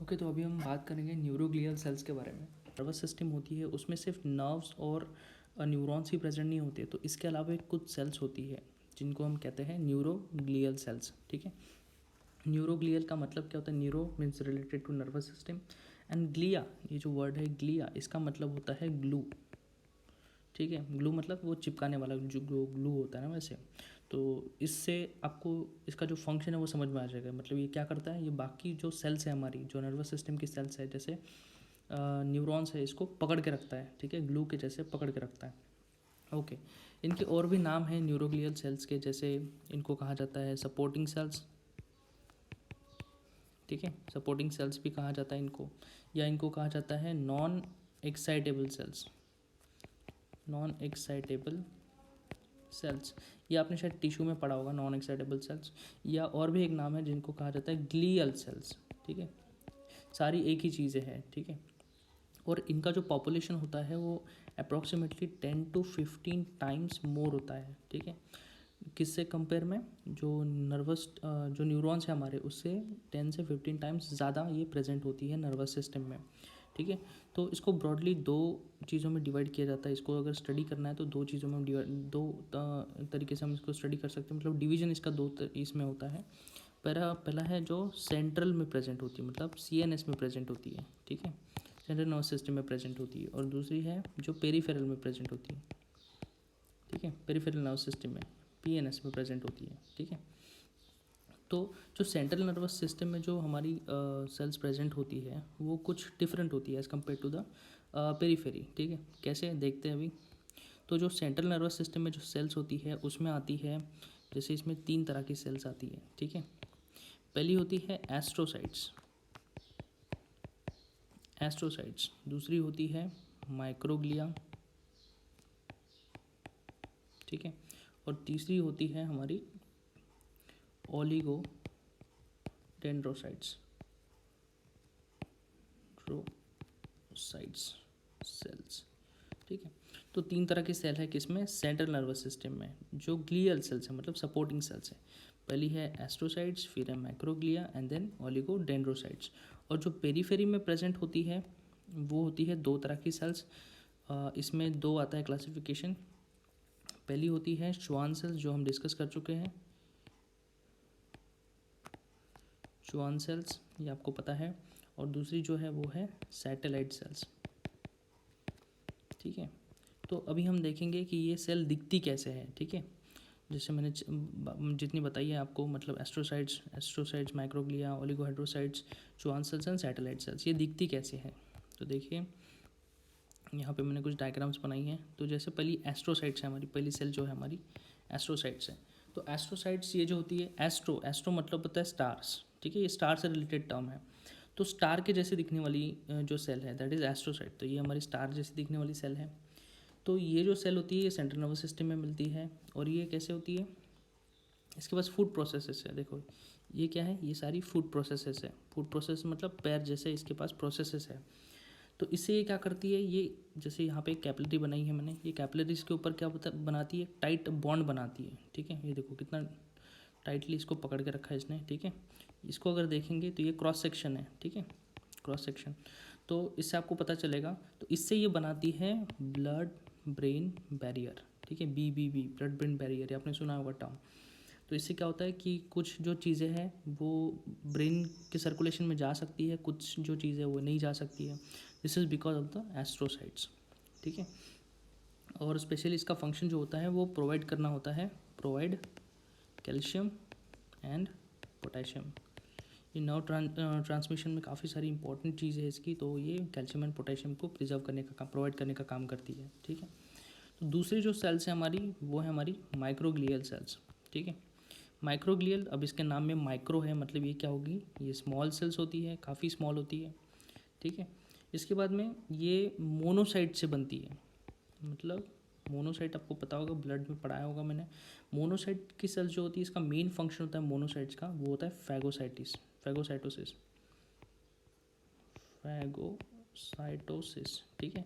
Okay, तो अभी हम बात करेंगे न्यूरोग्लियल सेल्स के बारे में। नर्वस सिस्टम होती है, उसमें सिर्फ नर्व्स और न्यूरॉन्स ही प्रेजेंट नहीं होते, तो इसके अलावा कुछ सेल्स होती है जिनको हम कहते हैं न्यूरोग्लियल सेल्स। ठीक है, न्यूरोग्लियल का मतलब क्या होता है? Neuro means related to nervous system, and glia, ये जो वर्ड है ग्लिया, इसका मतलब होता है ग्लू। ठीक है, ग्लू मतलब वो चिपकाने वाला जो ग्लू होता है ना, वैसे। तो इससे आपको इसका जो फंक्शन है वो समझ में आ जाएगा। मतलब ये क्या करता है, ये बाकी जो सेल्स है हमारी, जो नर्वस सिस्टम की सेल्स है, जैसे न्यूरॉन्स है, इसको पकड़ के रखता है। ठीक है, ग्लू के जैसे पकड़ के रखता है। ओके, इनके और भी नाम हैं न्यूरोग्लियल सेल्स के, जैसे इनको कहा जाता है सपोर्टिंग सेल्स। ठीक है, सपोर्टिंग सेल्स भी कहा जाता है इनको, या इनको कहा जाता है non excitable cells. Non excitable cells, ये आपने शायद टिश्यू में पढ़ा होगा, नॉन एक्साइटेबल सेल्स। या और भी एक नाम है जिनको कहा जाता है ग्लियल सेल्स। ठीक है, सारी एक ही चीज़ें हैं। ठीक है, और इनका जो पॉपुलेशन होता है वो अप्रॉक्सीमेटली 10 to 15 टाइम्स मोर होता है। ठीक है, किससे कंपेयर में? जो नर्वस जो न्यूरॉन्स हैं हमारे, उससे 10 से 15 टाइम्स ज़्यादा ये प्रेजेंट होती है नर्वस सिस्टम में। ठीक है, तो इसको ब्रॉडली दो चीज़ों में डिवाइड किया जाता है। इसको अगर स्टडी करना है तो दो चीज़ों में दो तरीके से हम इसको स्टडी कर सकते हैं। मतलब डिवीजन इसका इसमें होता है। पहला है जो सेंट्रल में प्रेजेंट होती है, मतलब CNS में प्रेजेंट होती है। ठीक है, सेंट्रल नर्वस सिस्टम में प्रेजेंट होती है। और दूसरी है जो पेरीफेरल में प्रेजेंट होती है। ठीक है, पेरीफेरल नर्वस सिस्टम में, PNS में प्रेजेंट होती है। ठीक है, तो जो सेंट्रल नर्वस सिस्टम में जो हमारी सेल्स प्रेजेंट होती है वो कुछ डिफरेंट होती है as compare to the periphery. ठीक है, कैसे देखते हैं अभी। तो जो सेंट्रल नर्वस सिस्टम में जो सेल्स होती है उसमें आती है, जैसे इसमें 3 तरह की सेल्स आती है। ठीक है, पहली होती है एस्ट्रोसाइट्स। एस्ट्रोसाइट्स, दूसरी होती है माइक्रोग्लिया। ठीक है, और तीसरी होती है हमारी ओलिगो डेंड्रोसाइट्स। ड्रोसाइट्स सेल्स। ठीक है, तो 3 तरह की सेल है किसमें? सेंट्रल नर्वस सिस्टम में, जो ग्लियल सेल्स है, मतलब सपोर्टिंग सेल्स है। पहली है एस्ट्रोसाइट्स, फिर है माइक्रोग्लिया, एंड देन ओलिगोडेंड्रोसाइट्स। और जो पेरीफेरी में प्रेजेंट होती है वो होती है 2 तरह की सेल्स। इसमें 2 आता है क्लासिफिकेशन। पहली होती है श्वान सेल्स, जो हम डिस्कस कर चुके हैं। श्वान सेल्स, ये आपको पता है। और दूसरी जो है वो है सैटेलाइट सेल्स। ठीक है, तो अभी हम देखेंगे कि ये सेल दिखती कैसे है। ठीक है, जैसे मैंने जितनी बताई है आपको, मतलब astrocytes, microglia, ओलिगोहाइड्रोसाइट्स, Schwann cells and satellite sales, ये दिखती कैसे है। तो देखिए, यहाँ पे मैंने कुछ डायग्राम्स बनाई हैं। तो जैसे पहली एस्ट्रोसाइट्स है हमारी, पहली सेल जो है हमारी एस्ट्रोसाइट्स है। तो एस्ट्रोसाइट्स ये जो होती है, एस्ट्रो मतलब होता है स्टार्स। ठीक है, ये स्टार से रिलेटेड टर्म है। तो स्टार के जैसे दिखने वाली जो सेल है दैट इज़ एस्ट्रोसाइट। तो ये हमारी स्टार जैसी दिखने वाली सेल है। तो ये जो सेल होती है ये सेंट्रल नर्वस सिस्टम में मिलती है। और ये कैसे होती है? इसके पास फूड प्रोसेसेस है। देखो ये क्या है, ये सारी फूड प्रोसेसेस है। फूड प्रोसेस मतलब पैर जैसे इसके पास प्रोसेसेस है। तो इससे ये क्या करती है, ये जैसे यहाँ पे एक कैपिलरी बनाई है मैंने, ये कैपिलरीज के ऊपर क्या बनाती है, टाइट बॉन्ड बनाती है। ठीक है, ये देखो कितना टाइटली इसको पकड़ के रखा है इसने। ठीक है, इसको अगर देखेंगे तो ये क्रॉस सेक्शन है। ठीक है, क्रॉस सेक्शन, तो इससे आपको पता चलेगा। तो इससे ये बनाती है ब्लड ब्रेन बैरियर। ठीक है, BBB, ब्लड ब्रेन बैरियर, ये आपने सुना होगा टर्म। तो इससे क्या होता है कि कुछ जो चीज़ें हैं वो ब्रेन के सर्कुलेशन में जा सकती है, कुछ जो चीज़ें वो नहीं जा सकती है। This is because of the astrocytes. ठीक है, और स्पेशली इसका फंक्शन जो होता है वो प्रोवाइड करना होता है, प्रोवाइड कैल्शियम एंड पोटेशियम। ये नर्व ट्रांसमिशन में काफ़ी सारी इंपॉर्टेंट चीज़ है इसकी। तो ये कैल्शियम एंड पोटेशियम को प्रिजर्व करने का काम, प्रोवाइड करने का काम करती है। ठीक है, तो दूसरी जो सेल्स है हमारी वो है हमारी माइक्रोग्लियल सेल्स। ठीक है, माइक्रोग्लियल, अब इसके नाम में माइक्रो है, मतलब ये क्या होगी, ये स्मॉल सेल्स होती है, काफ़ी स्मॉल होती है। ठीक है, इसके बाद में ये मोनोसाइट से बनती है। मतलब मोनोसाइट आपको पता होगा, ब्लड में पढ़ाया होगा मैंने। मोनोसाइट की सेल्स जो होती है, इसका मेन फंक्शन होता है मोनोसाइट्स का, वो होता है फैगोसाइटोसिस। फैगोसाइटोसिस। ठीक है,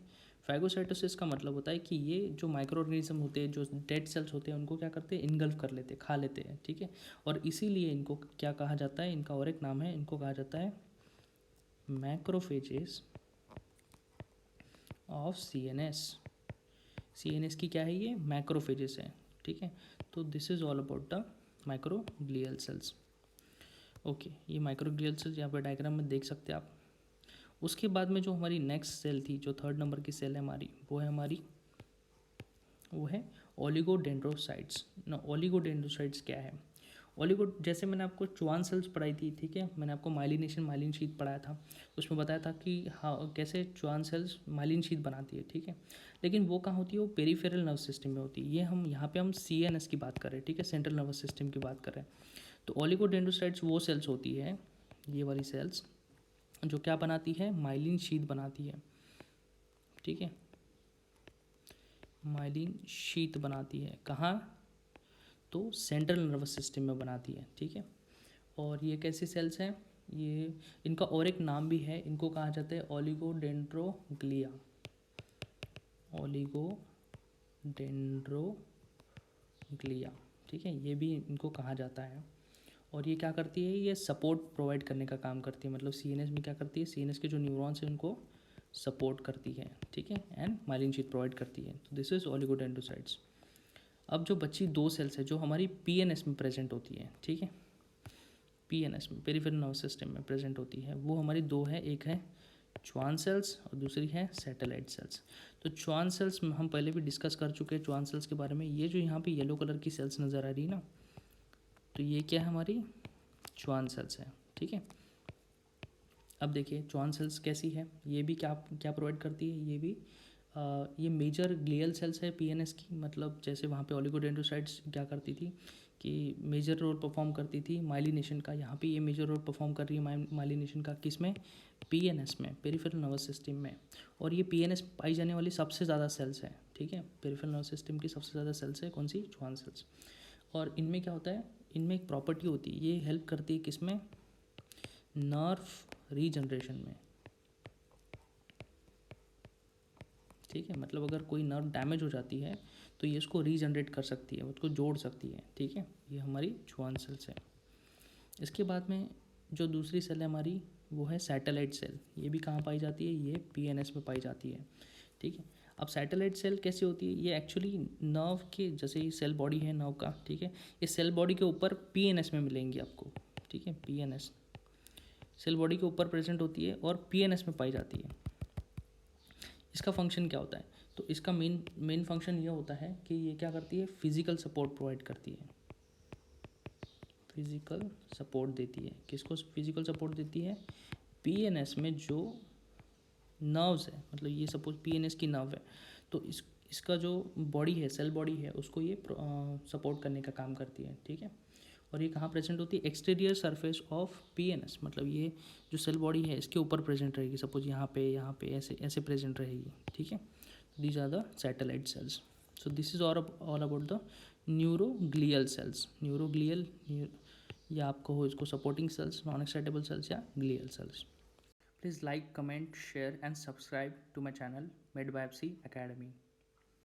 फैगोसाइटोसिस का मतलब होता है कि ये जो माइक्रो ऑर्गेनिज्म होते हैं, जो डेड सेल्स होते हैं, उनको क्या करते हैं, इनगल्फ कर लेते हैं, खा लेते हैं। ठीक है, और इसीलिए इनको क्या कहा जाता है, इनका और एक नाम है, इनको कहा जाता है मैक्रोफेजेस ऑफ CNS की क्या है, ये मैक्रोफेजेस है, ठीक है। तो this is all about the microglial cells. Okay, ये माइक्रोग्लियल सेल्स यहाँ पर डायग्राम में देख सकते हैं आप। उसके बाद में जो हमारी नेक्स्ट सेल थी, जो थर्ड नंबर की सेल है हमारी, वो है ओलिगोडेंड्रोसाइट्स ना। ओलिगोडेंड्रोसाइट्स क्या है? जैसे मैंने आपको च्वान सेल्स पढ़ाई थी, ठीक है, मैंने आपको माइलिन शीथ पढ़ाया था, उसमें बताया था कि हाँ कैसे च्वान सेल्स माइलिन शीथ बनाती है, ठीक है। लेकिन वो कहाँ होती है? वो पेरिफेरल नर्व सिस्टम में होती है। ये हम यहाँ पे हम CNS की बात कर रहे हैं, ठीक है, सेंट्रल नर्वस सिस्टम की बात कर रहे हैं। तो ओलिगोडेंड्रोसाइट्स वो सेल्स होती है, ये वाली सेल्स, जो क्या बनाती है? माइलिन शीथ बनाती है, ठीक है, माइलिन शीथ बनाती है। कहाँ? तो सेंट्रल नर्वस सिस्टम में बनाती है, ठीक है। और ये कैसी सेल्स हैं? ये इनका और एक नाम भी है, इनको कहा जाता है ओलिगोडेंड्रोग्लिया। ओलिगोडेंड्रोग्लिया, ठीक है, ये भी इनको कहा जाता है। और ये क्या करती है? ये सपोर्ट प्रोवाइड करने का काम करती है। मतलब CNS में क्या करती है? CNS के जो न्यूरॉन्स हैं उनको सपोर्ट करती है, ठीक है, एंड माइलिन शीथ प्रोवाइड करती है। तो दिस इज ओलिगोडेंड्रोसाइट्स। अब जो बची दो सेल्स है जो हमारी PNS में प्रेजेंट होती है, ठीक है, PNS में, पेरिफेरल नर्वस सिस्टम में प्रेजेंट होती है, वो हमारी दो है, एक है च्वान सेल्स और दूसरी है सैटेलाइट सेल्स। तो च्वान सेल्स में हम पहले भी डिस्कस कर चुके हैं च्वान सेल्स के बारे में। ये जो यहाँ पे येलो कलर की सेल्स नज़र आ रही है ना, तो ये क्या है? हमारी च्वान सेल्स है, ठीक है। अब देखिए च्वान सेल्स कैसी है, ये भी क्या क्या प्रोवाइड करती है? ये भी ये मेजर ग्लियल सेल्स है PNS की। मतलब जैसे वहाँ पे ओलिगोडेंड्रोसाइट्स क्या करती थी कि मेजर रोल परफॉर्म करती थी माइलिनेशन का, यहाँ पे ये मेजर रोल परफॉर्म कर रही है माइलिनेशन का। किस में? PNS में, पेरिफेरल नर्वस सिस्टम में। और ये PNS में पाई जाने वाली सबसे ज़्यादा सेल्स है, ठीक है, पेरिफेरल नर्वस सिस्टम की सबसे ज़्यादा सेल्स है कौन सी? च्वान सेल्स। और इनमें क्या होता है? इनमें एक प्रॉपर्टी होती है, ये हेल्प करती है किसमें? नर्व रीजनरेशन में, ठीक है। मतलब अगर कोई नर्व डैमेज हो जाती है तो ये उसको रीजनरेट कर सकती है, उसको जोड़ सकती है, ठीक है। ये हमारी च्वान सेल्स है। इसके बाद में जो दूसरी सेल है हमारी, वो है सैटेलाइट सेल। ये भी कहाँ पाई जाती है? ये PNS में पाई जाती है, ठीक है। अब सैटेलाइट सेल कैसी होती है? ये एक्चुअली नर्व के जैसे ही सेल बॉडी है नर्व का, ठीक है, ये सेल बॉडी के ऊपर PNS में मिलेंगी आपको, ठीक है। PNS सेल बॉडी के ऊपर प्रेजेंट होती है और PNS में पाई जाती है। इसका फंक्शन क्या होता है? तो इसका मेन फंक्शन ये होता है कि ये क्या करती है? फिजिकल सपोर्ट प्रोवाइड करती है, फिजिकल सपोर्ट देती है। किसको फिजिकल सपोर्ट देती है? PNS में जो नर्व्स है, मतलब ये सपोज PNS की नर्व है, तो इसका जो बॉडी है, सेल बॉडी है, उसको ये सपोर्ट करने का काम करती है, ठीक है। और ये कहाँ प्रेजेंट होती है? Exterior surface of PNS। मतलब ये जो सेल बॉडी है इसके ऊपर प्रेजेंट रहेगी, सपोज यहाँ पे ऐसे ऐसे प्रेजेंट रहेगी, ठीक है। These are the satellite cells. So this is all about the neuroglial cells. Neuroglial या आपको हो इसको supporting cells, non excitable cells या glial cells. Please like, comment, share and subscribe to my channel Medbiopsy Academy.